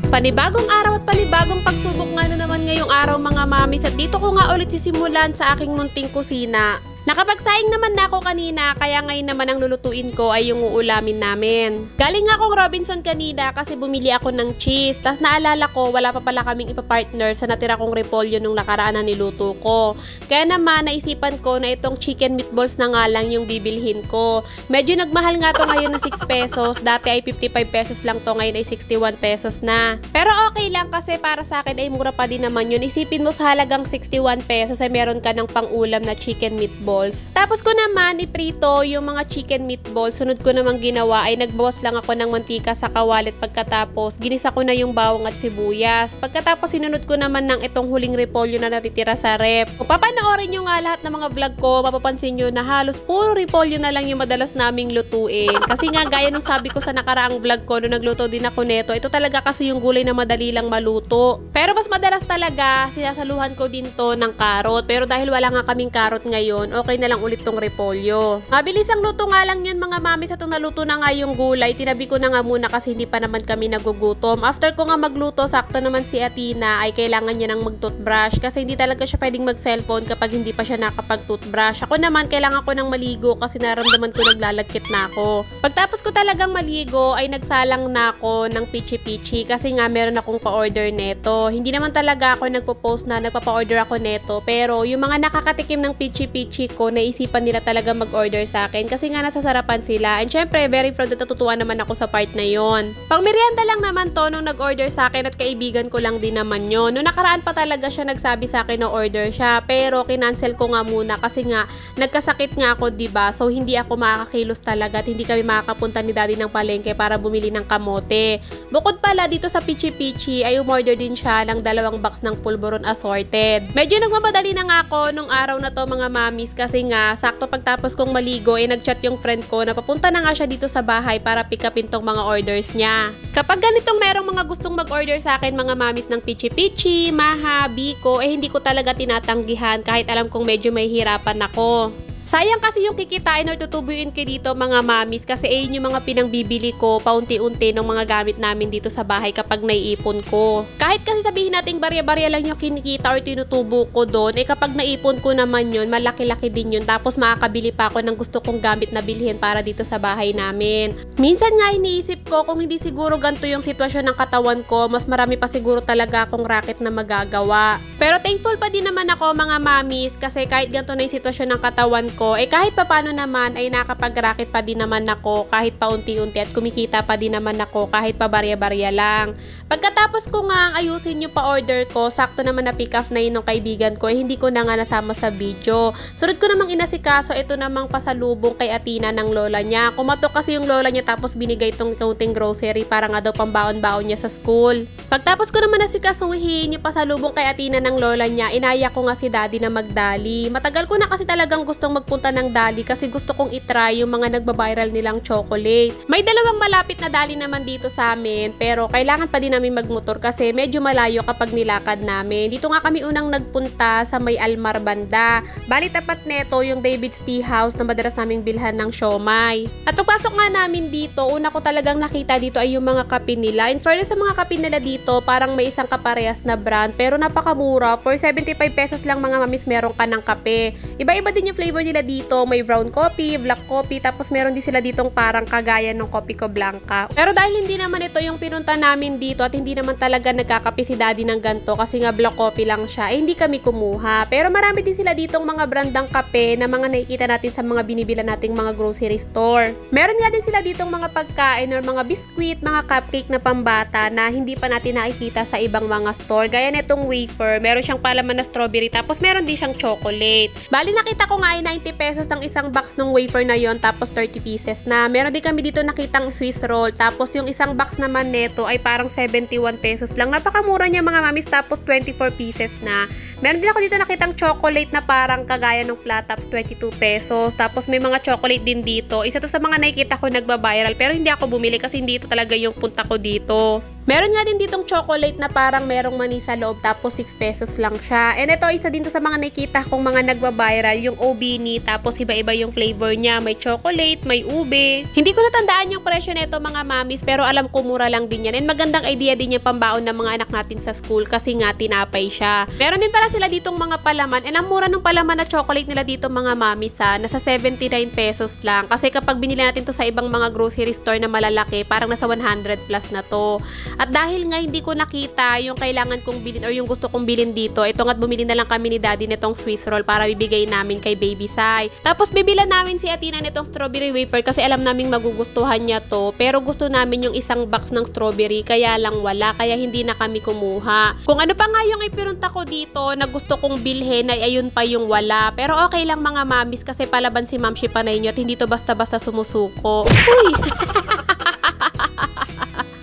Panibagong araw at panibagong pagsubok nga na naman ngayong araw mga mamis, at dito ko nga ulit sisimulan sa aking munting kusina. Nakapagsaing naman na ako kanina, kaya ngayon naman ang lulutuin ko ay yung uulamin namin. Galing nga akong Robinson kanina kasi bumili ako ng cheese. Tas naalala ko, wala pa pala kaming ipapartner sa natira kong repolyo nung nakaraan na niluto ko. Kaya naman naisipan ko na itong chicken meatballs na nga lang yung bibilhin ko. Medyo nagmahal nga to ngayon na 6 pesos. Dati ay 55 pesos lang to, ngayon ay 61 pesos na. Pero okay lang kasi para sa akin ay mura pa din naman yun. Isipin mo sa halagang 61 pesos ay meron ka ng pang-ulam na chicken meatballs. Tapos ko naman iprito yung mga chicken meatballs. Sunod ko namang ginawa ay nagbawas lang ako ng mantika sa kawalit. Pagkatapos ginisa ko na yung bawang at sibuyas. Pagkatapos sinunod ko naman ng itong huling repolyo na natitira sa rep. Kung papanoorin nyo nga lahat ng mga vlog ko, mapapansin nyo na halos puro repolyo na lang yung madalas naming lutuin. Kasi nga gaya nung sabi ko sa nakaraang vlog ko nung nagluto din ako neto, ito talaga kasi yung gulay na madali lang maluto. Pero mas madalas talaga sinasaluhan ko din to ng karot. Pero dahil wala nga kaming karot ngayon, okay na lang ulit tong repolyo. Mabilis ang luto nga lang yun mga mami. Sa itong naluto na nga yung gulay, tinabi ko na nga muna kasi hindi pa naman kami nagugutom. After ko nga magluto, sakto naman si Athena ay kailangan niya ng mag-toothbrush kasi hindi talaga siya pwedeng mag-cellphone kapag hindi pa siya nakapag-toothbrush. Ako naman, kailangan ko ng maligo kasi naramdaman ko naglalagkit na ako. Pagtapos ko talagang maligo, ay nagsalang na ako ng pichi-pichi kasi nga meron akong pa-order neto. Hindi naman talaga ako nagpo-post na nagpapa-order ako neto, pero yung mga nakakatikim ng pichi-pichi ko, naisipan nila talaga mag-order sa akin kasi nga nasasarapan sila. And syempre, very proud at natutuwa naman ako sa part na yon. Pang merienda lang naman to nung nag-order sa akin at kaibigan ko lang din naman yon. Noong nakaraan pa talaga siya nagsabi sa akin na order siya, pero kinancel ko nga muna kasi nga nagkasakit nga ako, diba? So hindi ako makakakilos talaga at hindi kami makakapunta ni daddy ng palengke para bumili ng kamote. Bukod pala dito sa Pichi Pichi ay umorder din siya ng 2 box ng pulburon assorted. Medyo nagmamadali na nga ako nung araw na to mga mamis kasi nga sakto pagtapos kong maligo ay nagchat yung friend ko na papunta na nga siya dito sa bahay para pick upin tong mga orders niya. Kapag ganitong merong mga gustong mag-order sa akin mga mamis ng Pichi Pichi, Maha, Biko, hindi ko talaga tinatanggihan kahit alam kong medyo may hirapan ako. Sayang kasi yung kikitain or tutubuin ko dito mga mamis kasi ayun yung mga pinangbibili ko paunti-unti ng mga gamit namin dito sa bahay kapag naiipon ko. Kahit kasi sabihin natin barya-barya lang yung kinikita or tinutubo ko doon, kapag naipon ko naman yun, malaki-laki din yun. Tapos makakabili pa ako ng gusto kong gamit na bilhin para dito sa bahay namin. Minsan nga iniisip ko kung hindi siguro ganito yung sitwasyon ng katawan ko, mas marami pa siguro talaga akong racket na magagawa. Pero thankful pa din naman ako mga mamis kasi kahit ganito na yung sitwasyon ng katawan ko, kahit papano naman ay nakapag-racket pa din naman ako kahit paunti-unti at kumikita pa din naman ako kahit pa barya-barya lang. Pagkatapos ko nga ayusin yung pa-order ko, sakto naman na pick up na yun ng kaibigan ko, hindi ko na nga nasama sa video. Sunod ko namang inasikaso ito namang pasalubong kay Athena ng lola niya. Kumatok kasi yung lola niya tapos binigay itong kaunting grocery para nga daw pambaon-baon niya sa school. Pagtapos ko naman nasikasuhin yung pasalubong kay Athena ng lola niya, inaya ko nga si daddy na magdali. Matagal ko na kasi talagang gustong magpunta ng dali kasi gusto kong itry yung mga nagba-viral nilang chocolate. May 2 malapit na dali naman dito sa amin pero kailangan pa din namin magmotor kasi medyo malayo kapag nilakad namin. Dito nga kami unang nagpunta sa may Almar banda. Bali tapat neto yung David's Tea House na madalas naming bilhan ng siomai. At pagpasok nga namin dito, una ko talagang nakita dito ay yung mga kape nila. In fairness sa mga kape nila dito, parang may isang kaparehas na brand pero napakamura. For 75 pesos lang mga mamis meron ka ng kape. Iba-iba din yung flavor nila dito. May brown coffee, black coffee, tapos meron din sila ditong parang kagaya ng Coffee Co Blanca. Pero dahil hindi naman ito yung pinunta namin dito at hindi naman talaga nagkakape si daddy ng ganto kasi nga black coffee lang siya, hindi kami kumuha. Pero marami din sila ditong mga brandang kape na mga nakikita natin sa mga binibila nating mga grocery store. Meron nga din sila ditong mga pagkain or mga biskuit, mga cupcake na pambata na hindi pa natin nakikita sa ibang mga store. Gaya nitong wafer, meron siyang palaman na strawberry, tapos meron din siyang chocolate. Bali nakita ko nga ay 90 pesos ng isang box ng wafer na yon, tapos 30 pieces na. Meron din kami dito nakitang Swiss roll, tapos yung isang box naman neto ay parang 71 pesos lang. Napakamura niya mga mamis, tapos 24 pieces na. Meron din ako dito nakitang chocolate na parang kagaya ng flat tops, 22 pesos. Tapos may mga chocolate din dito. Isa to sa mga nakikita ko nagba-viral pero hindi ako bumili kasi hindi ito talaga yung punta ko dito. Meron nga din ditong chocolate na parang merong mani sa loob tapos 6 pesos lang siya. And ito, isa din to sa mga nakikita kong mga nagba-viral, yung Obini, tapos iba-iba yung flavor niya. May chocolate, may ube. Hindi ko natandaan yung presyo nito mga mamis, pero alam ko mura lang din yan. And magandang idea din yung pambaon ng mga anak natin sa school kasi nga tinapay siya. Meron din pala sila ditong mga palaman. And ang mura ng palaman na chocolate nila dito mga mamis nasa 79 pesos lang. Kasi kapag binili natin to sa ibang mga grocery store na malalaki, parang nasa 100 plus na to. At dahil nga hindi ko nakita yung kailangan kong bilhin or yung gusto kong bilhin dito, ito nga't bumili na lang kami ni Daddy nitong Swiss roll para bibigay namin kay Baby Sai. Tapos bibilan namin si Athena nitong strawberry wafer kasi alam naming magugustuhan niya to. Pero gusto namin yung isang box ng strawberry kaya lang wala, kaya hindi na kami kumuha. Kung ano pa nga yung ipinunta ko dito na gusto kong bilhin ay ayun pa yung wala. Pero okay lang mga mamis kasi palaban si Ma'am Shipanay nyo at hindi to basta-basta sumusuko. Uy!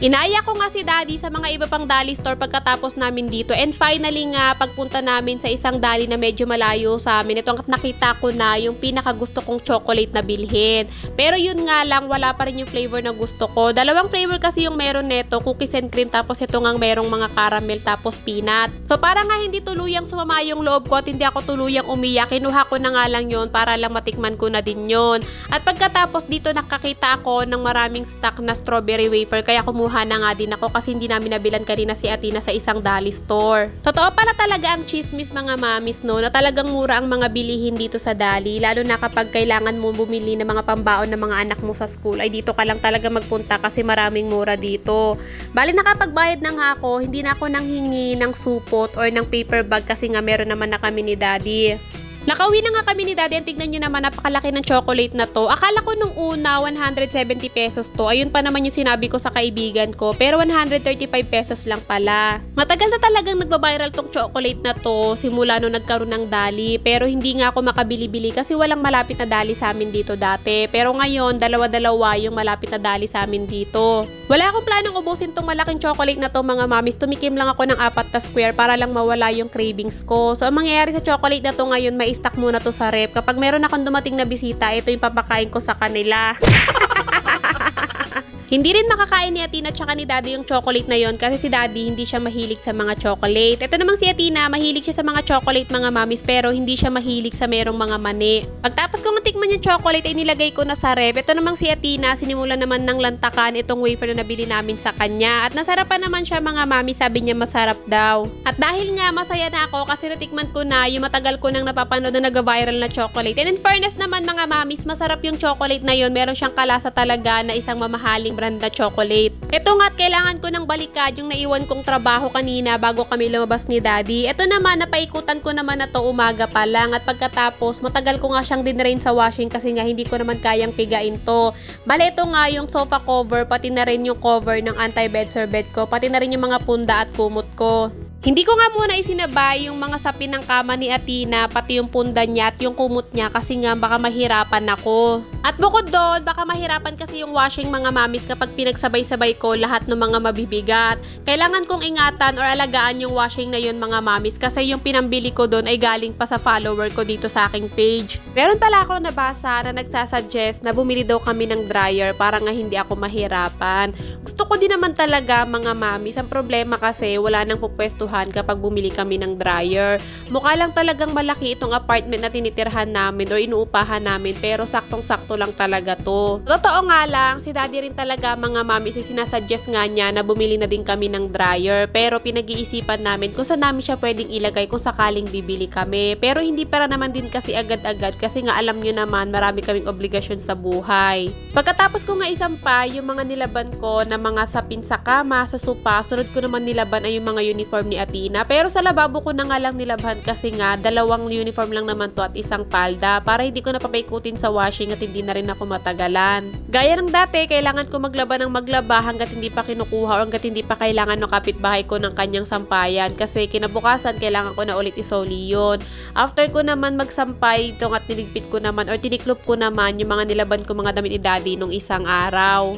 Inaya ko nga si Daddy sa mga iba pang Dali store pagkatapos namin dito. And finally nga, pagpunta namin sa isang Dali na medyo malayo sa amin, ito ang nakita ko na yung pinakagusto kong chocolate na bilhin. Pero yun nga lang, wala pa rin yung flavor na gusto ko. Dalawang flavor kasi yung meron neto, cookies and cream, tapos ito nga merong mga caramel, tapos peanut. So para nga hindi tuluyang sumama yung loob ko at hindi ako tuluyang umiyak, kinuha ko na nga lang yun para lang matikman ko na din yun. At pagkatapos dito nakakita ako ng maraming stock na strawberry wafer, kaya kumuha na nga din ako kasi hindi namin nabilan kanina si Athena sa isang Dali store. Totoo pala talaga ang chismis mga mamis no, na talagang mura ang mga bilihin dito sa Dali, lalo na kapag kailangan mo bumili ng mga pambaon ng mga anak mo sa school, ay dito ka lang talaga magpunta kasi maraming mura dito. Bali nakapagbayad na nga ako, hindi na ako nanghingi ng supot or ng paper bag kasi nga meron naman na kami ni Daddy. Nakauwi na nga kami ni Daddy. Tignan nyo naman, napakalaki ng chocolate na to. Akala ko nung una, 170 pesos to. Ayun pa naman yung sinabi ko sa kaibigan ko. Pero 135 pesos lang pala. Matagal na talagang nagbabiral tong chocolate na to. Simula nung nagkaroon ng Dali. Pero hindi nga ako makabili-bili kasi walang malapit na Dali sa amin dito dati. Pero ngayon, dalawa-dalawa yung malapit na Dali sa amin dito. Wala akong planong ubusin tong malaking chocolate na to mga mamis. Tumikim lang ako ng 4 na square para lang mawala yung cravings ko. So, ang mangyayari sa chocolate na to ngayon, may stock muna to sa rep. Kapag meron akong dumating na bisita, ito yung papakain ko sa kanila. Hindi rin makakain ni Athena at ni Daddy yung chocolate na yon kasi si Daddy hindi siya mahilig sa mga chocolate. Ito namang si Athena, mahilig siya sa mga chocolate mga mamis pero hindi siya mahilig sa merong mga mani. Pagtapos kong natikman yung chocolate ay nilagay ko na sa rep. Ito namang si Athena, sinimulan naman ng lantakan itong wafer na nabili namin sa kanya. At nasarapan naman siya mga mami, sabi niya masarap daw. At dahil nga masaya na ako kasi natikman ko na yung matagal ko nang napapanood na nag-viral na chocolate. And in fairness naman mga mamis, masarap yung chocolate na yon. Meron siyang kalasa talaga na isang mamahaling brand na chocolate. Ito nga at kailangan ko ng balikan yung naiwan kong trabaho kanina bago kami lumabas ni Daddy. Ito naman, napaikutan ko naman na to umaga pa lang at pagkatapos matagal ko nga siyang dinrain sa washing kasi nga hindi ko naman kayang pigain to. Bale ito nga yung sofa cover, pati na rin yung cover ng anti-bedsore bed ko, pati na rin yung mga punda at kumot ko. Hindi ko nga muna isinabay yung mga sapin ng kama ni Athena, pati yung punda niya at yung kumot niya kasi nga baka mahirapan ako. At bukod doon, baka mahirapan kasi yung washing mga mamis kapag pinagsabay-sabay ko lahat ng mga mabibigat. Kailangan kong ingatan or alagaan yung washing na yun mga mamis kasi yung pinambili ko doon ay galing pa sa follower ko dito sa aking page. Meron pala ako nabasa na nagsasuggest na bumili daw kami ng dryer para nga hindi ako mahirapan. Gusto ko din naman talaga mga mamis. Ang problema kasi wala nang pupwestuhan kapag bumili kami ng dryer. Mukha lang talagang malaki itong apartment na tinitirhan namin o inuupahan namin pero saktong-sakto lang talaga to. Totoo nga lang, si Daddy rin talaga mga mami sinasuggest nga niya na bumili na din kami ng dryer pero pinag-iisipan namin kung saan namin siya pwedeng ilagay kung sakaling bibili kami. Pero hindi para naman din kasi agad-agad kasi nga alam nyo naman marami kaming obligasyon sa buhay. Pagkatapos ko nga isampay yung mga nilaban ko na mga sapin sa kama, sa sopa, sunod ko naman nilaban ay yung mga uniform ni Athena. Pero sa lababo ko na nga lang nilabhan kasi nga 2 uniform lang naman to at isang palda para hindi ko napapaikutin sa washing at hindi na rin ako matagalan. Gaya ng dati, kailangan ko maglaba ng maglaba hanggat hindi pa kinukuha o hanggat hindi pa kailangan ng kapitbahay ko ng kanyang sampayan kasi kinabukasan kailangan ko na ulit isoli yun. After ko naman magsampay itong at niligpit ko naman or tiniklop ko naman yung mga nilaban ko mga damit ni Daddy nung isang araw.